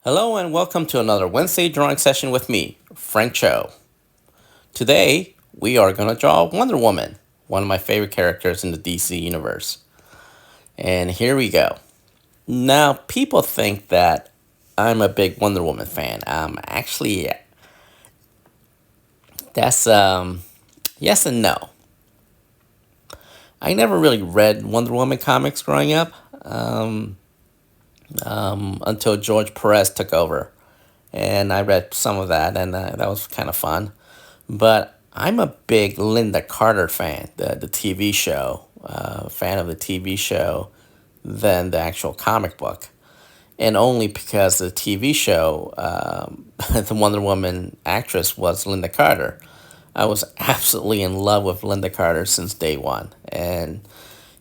Hello and welcome to another Wednesday drawing session with me, Frank Cho. Today, we are going to draw Wonder Woman, one of my favorite characters in the DC universe. And here we go. Now, people think that I'm a big Wonder Woman fan. Actually, that's yes and no. I never really read Wonder Woman comics growing up until George Perez took over. And I read some of that, and that was kind of fun. But I'm a big Linda Carter fan, the TV show, fan of the TV show than the actual comic book. And only because the TV show, the Wonder Woman actress was Linda Carter. I was absolutely in love with Linda Carter since day one. And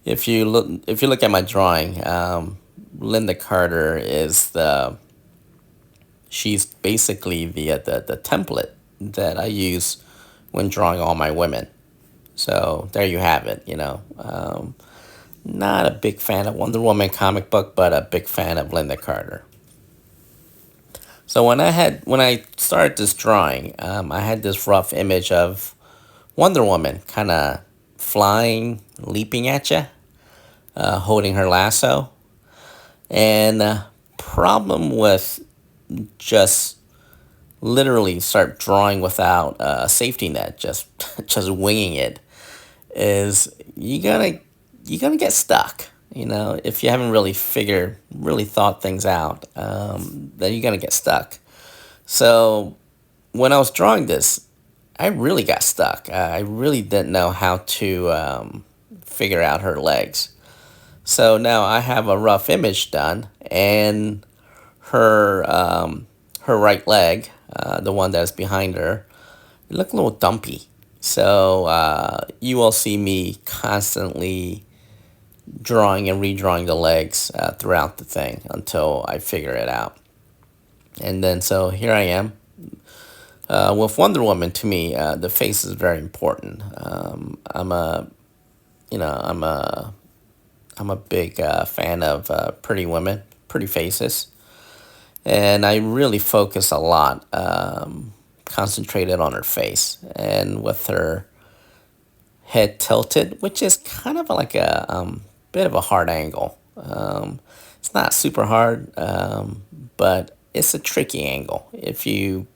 if you look at my drawing, Linda Carter is she's basically the template that I use when drawing all my women. So there you have it. Not a big fan of Wonder Woman comic book, but a big fan of Linda Carter. So when I started this drawing, I had this rough image of Wonder Woman kind of flying, leaping at you, holding her lasso. And problem with just literally start drawing without a safety net, just just winging it, is you're gonna get stuck. If you haven't really thought things out, then you're gonna get stuck. So when I was drawing this, I really got stuck. I really didn't know how to figure out her legs. So now I have a rough image done, and her right leg, the one that's behind her, it looked a little dumpy. So you will see me constantly drawing and redrawing the legs throughout the thing until I figure it out. And then so here I am. With Wonder Woman, to me, the face is very important. You know, I'm a I'm a big fan of pretty women, pretty faces, and I really focus a lot, concentrated on her face, and with her head tilted, which is kind of like a bit of a hard angle. It's not super hard, but it's a tricky angle. If you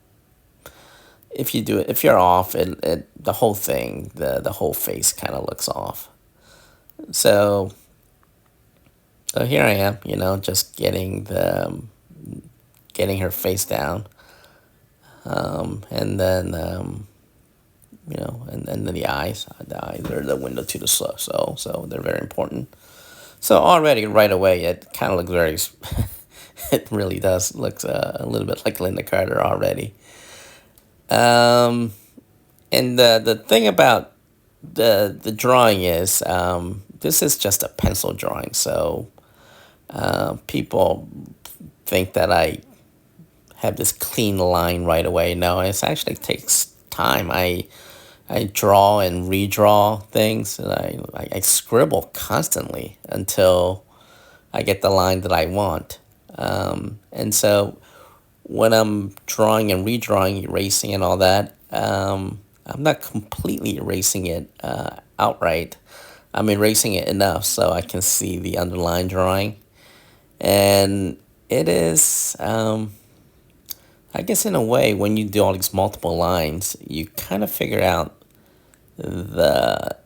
do it, if you're off, the whole thing, the whole face kind of looks off. So so here I am, just getting her face down, and then and then the eyes. The eyes are the window to the soul, so they're very important. So already right away, it kind of looks very. It really does looks a little bit like Linda Carter already. Um, and the thing about the drawing is, this is just a pencil drawing, so people think that I have this clean line right away. No, it actually takes time. I draw and redraw things, and I scribble constantly until I get the line that I want. And so when I'm drawing and redrawing, erasing and all that, I'm not completely erasing it outright. I'm erasing it enough so I can see the underlying drawing. And it is, I guess, in a way, when you do all these multiple lines, you kind of figure out the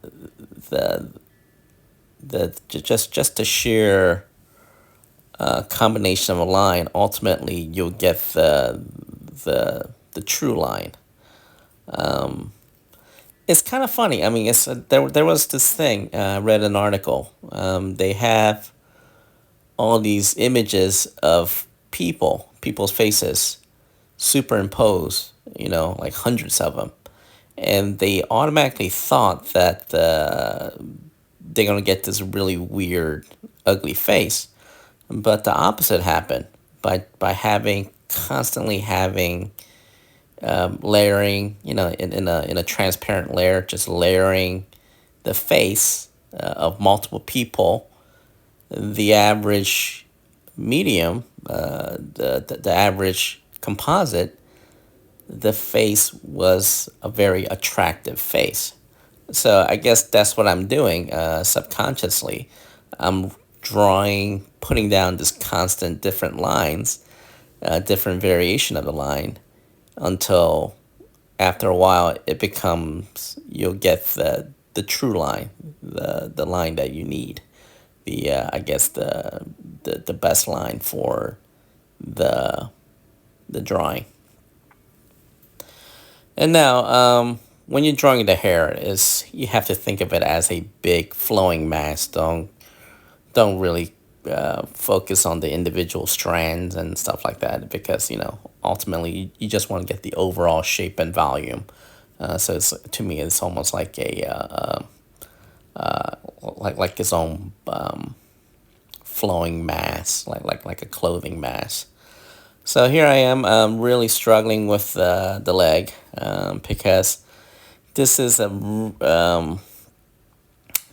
the just the sheer combination of a line. Ultimately, you'll get the true line. It's kind of funny. I mean, there was this thing. I read an article. They have all these images of people's faces superimposed, like hundreds of them. And they automatically thought that they're going to get this really weird, ugly face. But the opposite happened by constantly having layering, in a transparent layer, just layering the face of multiple people. The average medium the average composite, the face was a very attractive face. So I guess that's what I'm doing subconsciously. I'm drawing, putting down this constant different lines, different variation of the line until after a while it becomes, you'll get the true line, the line that you need, the I guess the best line for the the drawing. And now, when you're drawing the hair, is you have to think of it as a big flowing mass. Don't really focus on the individual strands and stuff like that, because ultimately you just want to get the overall shape and volume. So it's, to me, it's almost like a like its own flowing mass, like a clothing mass. So here I am, really struggling with the leg, because this is a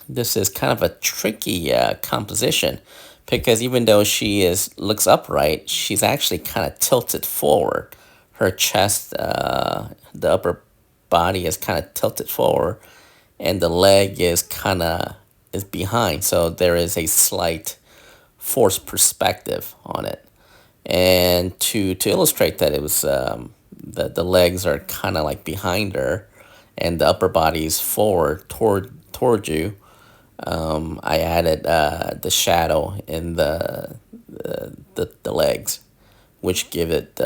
this is kind of a tricky composition, because even though she is looks upright, she's actually kind of tilted forward. Her chest, the upper body is kind of tilted forward, and the leg is kind of is behind. So there is a slight forced perspective on it. And to illustrate that, it was the legs are kind of like behind her, and the upper body is forward toward you. I added the shadow in the legs, which give it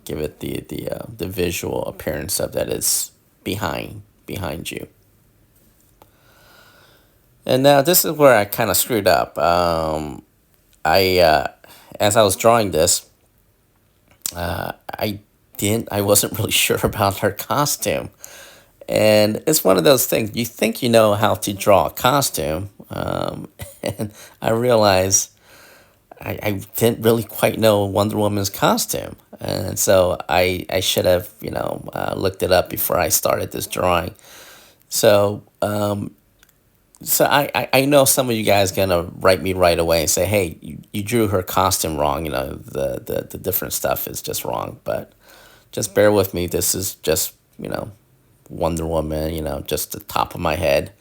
give it the visual appearance of that is behind you. And now this is where I kind of screwed up. I As I was drawing this, I wasn't really sure about her costume. And it's one of those things, you think you know how to draw a costume, and I realized I didn't really quite know Wonder Woman's costume. And so I should have, looked it up before I started this drawing. So I know some of you guys gonna write me right away and say, hey, you drew her costume wrong, the different stuff is just wrong. But just bear with me. This is just, Wonder Woman, just the top of my head.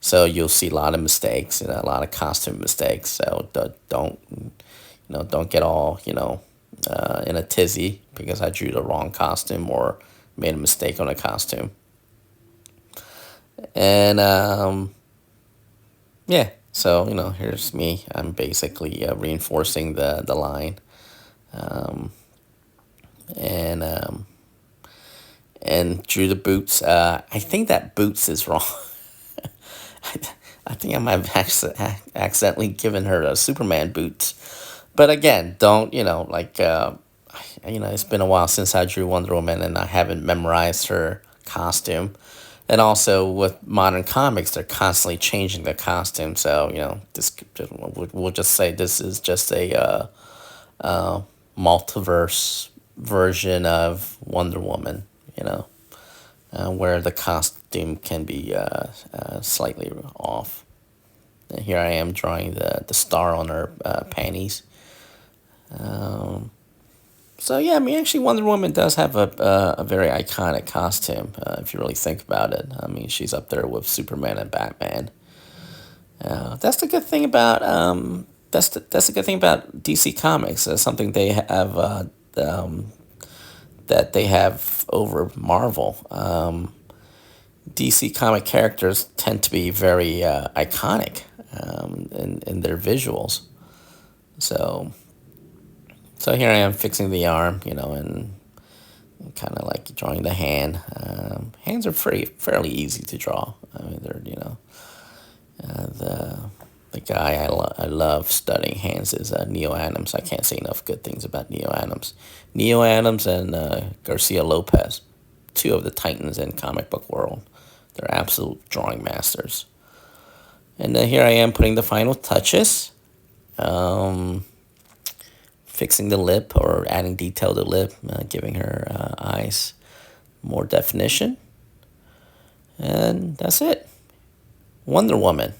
So you'll see a lot of mistakes, a lot of costume mistakes. So don't get all, in a tizzy because I drew the wrong costume or made a mistake on a costume. And yeah, so here's me. I'm basically reinforcing the line, um, and drew the boots. I think that boots is wrong. I think I might have accidentally given her a Superman boots. But again, don't it's been a while since I drew Wonder Woman, and I haven't memorized her costume. And also with modern comics, they're constantly changing the costume. So this we'll just say this is just a multiverse version of Wonder Woman. Where the costume can be slightly off. And here I am drawing the star on her panties. Um, so yeah, I mean, actually, Wonder Woman does have a very iconic costume, if you really think about it. I mean, she's up there with Superman and Batman. That's the good thing about that's the good thing about DC Comics. Something they have um, that they have over Marvel. DC comic characters tend to be very iconic in their visuals. So so here I am fixing the arm, and kind of like drawing the hand. Hands are fairly easy to draw. I mean, they're the guy I love studying hands is Neil Adams. I can't say enough good things about Neil Adams. Neil Adams and Garcia Lopez, two of the titans in comic book world. They're absolute drawing masters. And then here I am putting the final touches, um, fixing the lip or adding detail to the lip, giving her eyes more definition. And that's it. Wonder Woman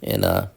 in a